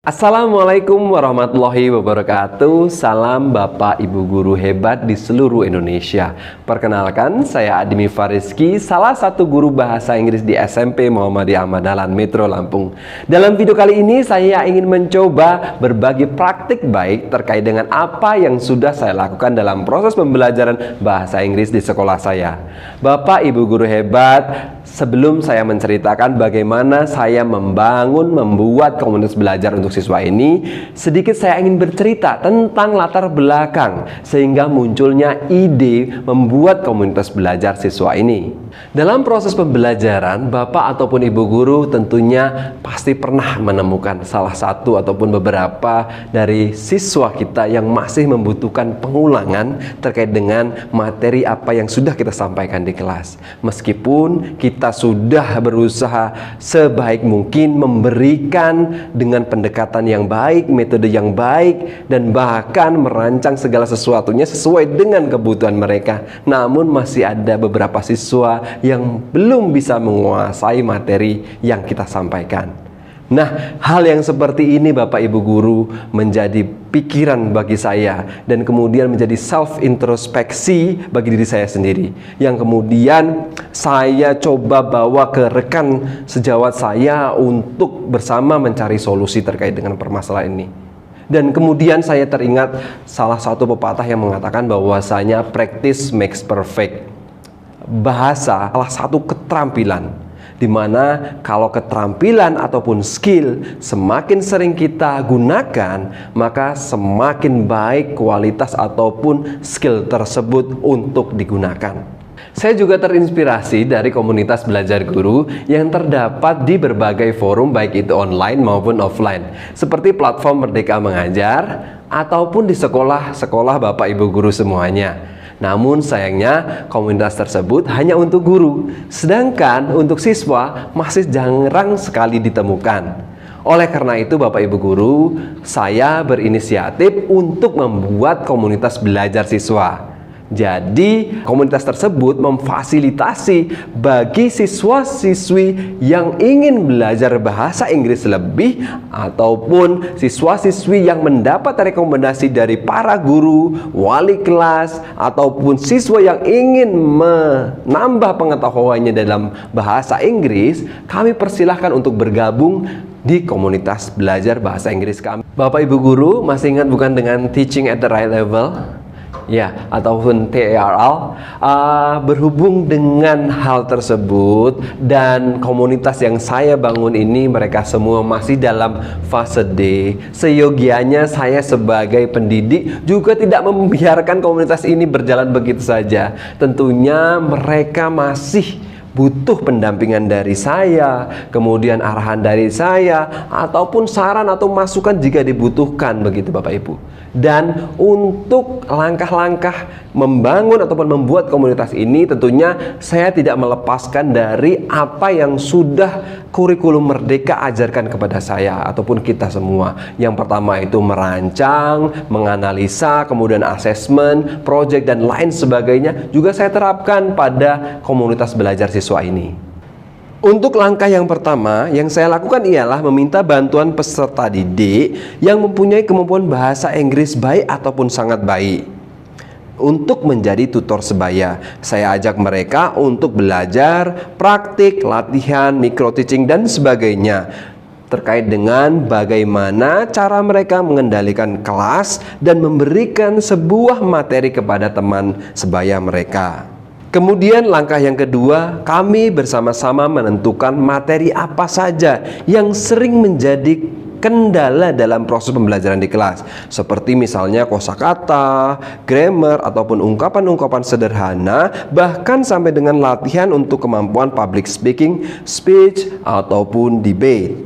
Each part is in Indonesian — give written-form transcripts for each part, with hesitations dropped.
Assalamualaikum warahmatullahi wabarakatuh. Salam Bapak Ibu guru hebat di seluruh Indonesia. Perkenalkan, saya Adimi Fariski, salah satu guru bahasa Inggris di SMP Muhammadiyah Ahmad Dahlan Metro Lampung. Dalam video kali ini saya ingin mencoba berbagi praktik baik terkait dengan apa yang sudah saya lakukan dalam proses pembelajaran bahasa Inggris di sekolah saya. Bapak Ibu guru hebat, sebelum saya menceritakan bagaimana saya membuat komunitas belajar untuk siswa ini, sedikit saya ingin bercerita tentang latar belakang sehingga munculnya ide membuat komunitas belajar siswa ini. Dalam proses pembelajaran, Bapak ataupun Ibu guru tentunya pasti pernah menemukan salah satu ataupun beberapa dari siswa kita yang masih membutuhkan pengulangan terkait dengan materi apa yang sudah kita sampaikan di kelas. Meskipun kita sudah berusaha sebaik mungkin memberikan dengan pendekatan yang baik, metode yang baik, dan bahkan merancang segala sesuatunya sesuai dengan kebutuhan mereka, namun masih ada beberapa siswa yang belum bisa menguasai materi yang kita sampaikan. Nah, hal yang seperti ini Bapak Ibu guru menjadi pikiran bagi saya dan kemudian menjadi self introspeksi bagi diri saya sendiri, yang kemudian saya coba bawa ke rekan sejawat saya untuk bersama mencari solusi terkait dengan permasalahan ini. Dan kemudian saya teringat salah satu pepatah yang mengatakan bahwasanya practice makes perfect. Bahasa salah satu keterampilan, dimana kalau keterampilan ataupun skill semakin sering kita gunakan, maka semakin baik kualitas ataupun skill tersebut untuk digunakan. Saya juga terinspirasi dari komunitas belajar guru yang terdapat di berbagai forum, baik itu online maupun offline, seperti platform Merdeka Mengajar ataupun di sekolah-sekolah Bapak Ibu guru semuanya. Namun sayangnya komunitas tersebut hanya untuk guru, sedangkan untuk siswa masih jarang sekali ditemukan. Oleh karena itu Bapak Ibu guru, saya berinisiatif untuk membuat komunitas belajar siswa. Jadi komunitas tersebut memfasilitasi bagi siswa-siswi yang ingin belajar bahasa Inggris lebih ataupun siswa-siswi yang mendapat rekomendasi dari para guru, wali kelas, ataupun siswa yang ingin menambah pengetahuannya dalam bahasa Inggris. Kami persilahkan untuk bergabung di komunitas belajar bahasa Inggris kami. Bapak Ibu guru masih ingat bukan dengan Teaching at the Right Level? Ya, ataupun TERL. Berhubung dengan hal tersebut dan komunitas yang saya bangun ini, mereka semua masih dalam fase D. Seyogianya saya sebagai pendidik juga tidak membiarkan komunitas ini berjalan begitu saja. Tentunya mereka masih butuh pendampingan dari saya, kemudian arahan dari saya, ataupun saran atau masukan jika dibutuhkan, begitu Bapak Ibu. Dan untuk langkah-langkah membangun ataupun membuat komunitas ini, tentunya saya tidak melepaskan dari apa yang sudah kurikulum Merdeka ajarkan kepada saya ataupun kita semua. Yang pertama itu merancang, menganalisa, kemudian asesmen, project, dan lain sebagainya juga saya terapkan pada komunitas belajar siswa ini. Untuk langkah yang pertama yang saya lakukan ialah meminta bantuan peserta didik yang mempunyai kemampuan bahasa Inggris baik ataupun sangat baik untuk menjadi tutor sebaya. Saya ajak mereka untuk belajar, praktik, latihan, micro teaching, dan sebagainya terkait dengan bagaimana cara mereka mengendalikan kelas dan memberikan sebuah materi kepada teman sebaya mereka. Kemudian langkah yang kedua, kami bersama-sama menentukan materi apa saja yang sering menjadi kendala dalam proses pembelajaran di kelas, seperti misalnya kosakata, grammar, ataupun ungkapan-ungkapan sederhana, bahkan sampai dengan latihan untuk kemampuan public speaking, speech, ataupun debate.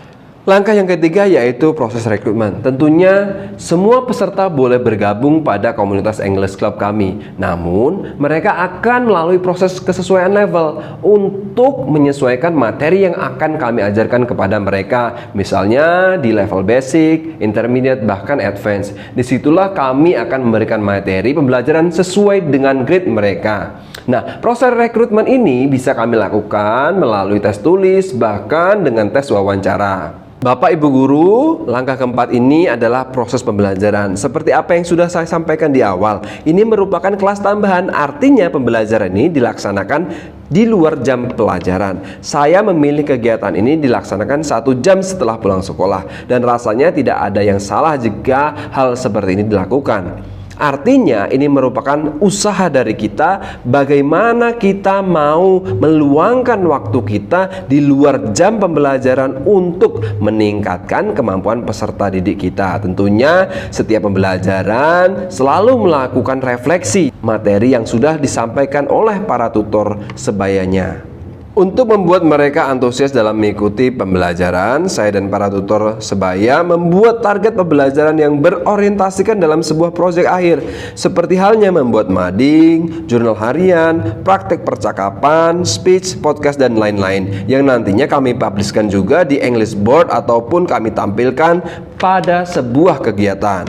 Langkah yang ketiga yaitu proses rekrutmen. Tentunya semua peserta boleh bergabung pada komunitas English Club kami. Namun mereka akan melalui proses kesesuaian level untuk menyesuaikan materi yang akan kami ajarkan kepada mereka. Misalnya di level basic, intermediate, bahkan advance. Disitulah kami akan memberikan materi pembelajaran sesuai dengan grade mereka. Nah, proses rekrutmen ini bisa kami lakukan melalui tes tulis, bahkan dengan tes wawancara. Bapak Ibu Guru, langkah keempat ini adalah proses pembelajaran. Seperti apa yang sudah saya sampaikan di awal, ini merupakan kelas tambahan, artinya pembelajaran ini dilaksanakan di luar jam pelajaran. Saya memilih kegiatan ini dilaksanakan 1 jam setelah pulang sekolah, dan rasanya tidak ada yang salah jika hal seperti ini dilakukan. Artinya ini merupakan usaha dari kita bagaimana kita mau meluangkan waktu kita di luar jam pembelajaran untuk meningkatkan kemampuan peserta didik kita. Tentunya setiap pembelajaran selalu melakukan refleksi materi yang sudah disampaikan oleh para tutor sebayanya. Untuk membuat mereka antusias dalam mengikuti pembelajaran, saya dan para tutor sebaya membuat target pembelajaran yang berorientasikan dalam sebuah proyek akhir, seperti halnya membuat mading, jurnal harian, praktek percakapan, speech, podcast, dan lain-lain, yang nantinya kami publiskan juga di English Board ataupun kami tampilkan pada sebuah kegiatan.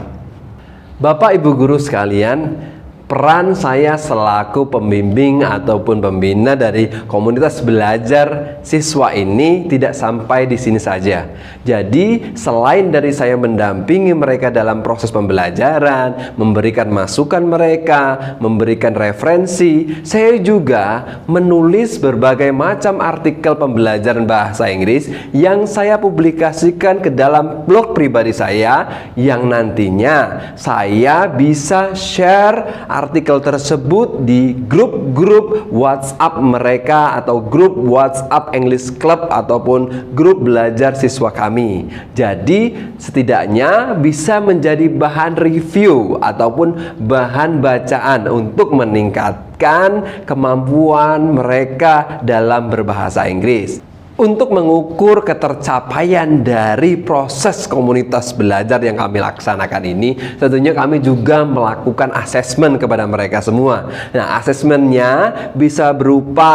Bapak Ibu Guru sekalian, peran saya selaku pembimbing ataupun pembina dari komunitas belajar siswa ini tidak sampai di sini saja. Jadi, selain dari saya mendampingi mereka dalam proses pembelajaran, memberikan masukan mereka, memberikan referensi, saya juga menulis berbagai macam artikel pembelajaran bahasa Inggris yang saya publikasikan ke dalam blog pribadi saya, yang nantinya saya bisa share artikel tersebut di grup-grup WhatsApp mereka atau grup WhatsApp English Club ataupun grup belajar siswa kami. Jadi setidaknya bisa menjadi bahan review ataupun bahan bacaan untuk meningkatkan kemampuan mereka dalam berbahasa Inggris. Untuk mengukur ketercapaian dari proses komunitas belajar yang kami laksanakan ini, tentunya kami juga melakukan asesmen kepada mereka semua. Nah, asesmennya bisa berupa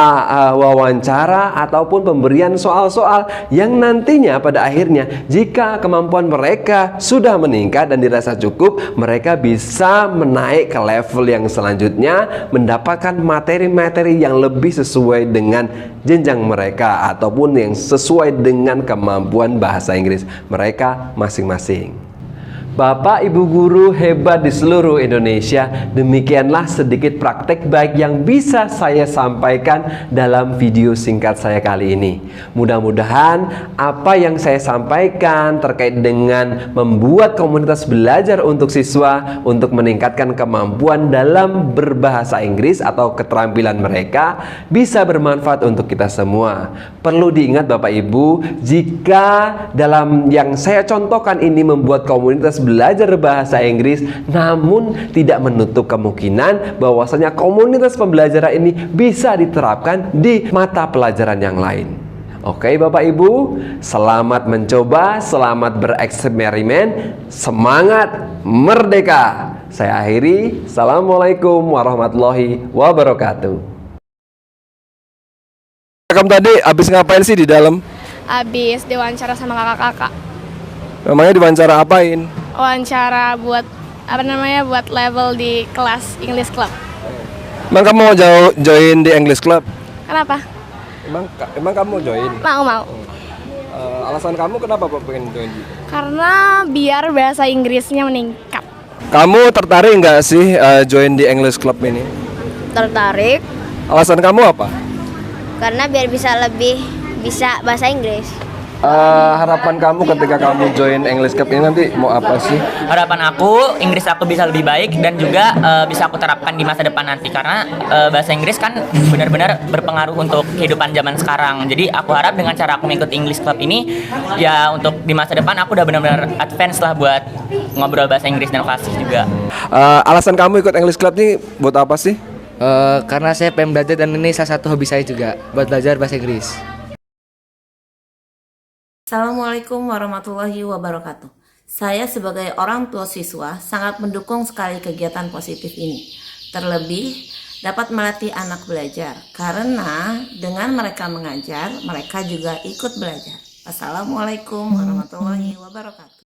wawancara ataupun pemberian soal-soal yang nantinya pada akhirnya jika kemampuan mereka sudah meningkat dan dirasa cukup, mereka bisa menaik ke level yang selanjutnya, mendapatkan materi-materi yang lebih sesuai dengan jenjang mereka ataupun yang sesuai dengan kemampuan bahasa Inggris mereka masing-masing. Bapak Ibu Guru hebat di seluruh Indonesia, demikianlah sedikit praktek baik yang bisa saya sampaikan dalam video singkat saya kali ini. Mudah-mudahan apa yang saya sampaikan terkait dengan membuat komunitas belajar untuk siswa untuk meningkatkan kemampuan dalam berbahasa Inggris atau keterampilan mereka bisa bermanfaat untuk kita semua. Perlu diingat Bapak Ibu, jika dalam yang saya contohkan ini membuat komunitas belajar bahasa Inggris, namun tidak menutup kemungkinan bahwasanya komunitas pembelajaran ini bisa diterapkan di mata pelajaran yang lain. Oke Bapak Ibu, selamat mencoba, selamat bereksperimen, semangat merdeka. Saya akhiri, Assalamualaikum warahmatullahi wabarakatuh. Kamu tadi habis ngapain sih di dalam? Habis diwawancara sama kakak-kakak. Namanya diwawancara apain? Wawancara buat buat level di kelas English Club. Emang kamu mau join di English Club? Kenapa? Emang kamu mau join? Mau. Alasan kamu kenapa pengen join? Karena biar bahasa Inggrisnya meningkat. Kamu tertarik nggak sih join di English Club ini? Tertarik Alasan kamu apa? karena biar bisa bahasa Inggris. Harapan kamu ketika kamu join English Club ini nanti mau apa sih? Harapan aku, Inggris aku bisa lebih baik dan juga bisa aku terapkan di masa depan nanti. Karena bahasa Inggris kan benar-benar berpengaruh untuk kehidupan zaman sekarang. Jadi aku harap dengan cara aku mengikuti English Club ini, ya untuk di masa depan aku udah benar-benar advance lah buat ngobrol bahasa Inggris dan fasih juga. Alasan kamu ikut English Club ini buat apa sih? Karena saya pengen belajar dan ini salah satu hobi saya juga buat belajar bahasa Inggris. Assalamualaikum warahmatullahi wabarakatuh. Saya sebagai orang tua siswa sangat mendukung sekali kegiatan positif ini. Terlebih dapat melatih anak belajar karena dengan mereka mengajar, mereka juga ikut belajar. Assalamualaikum warahmatullahi wabarakatuh.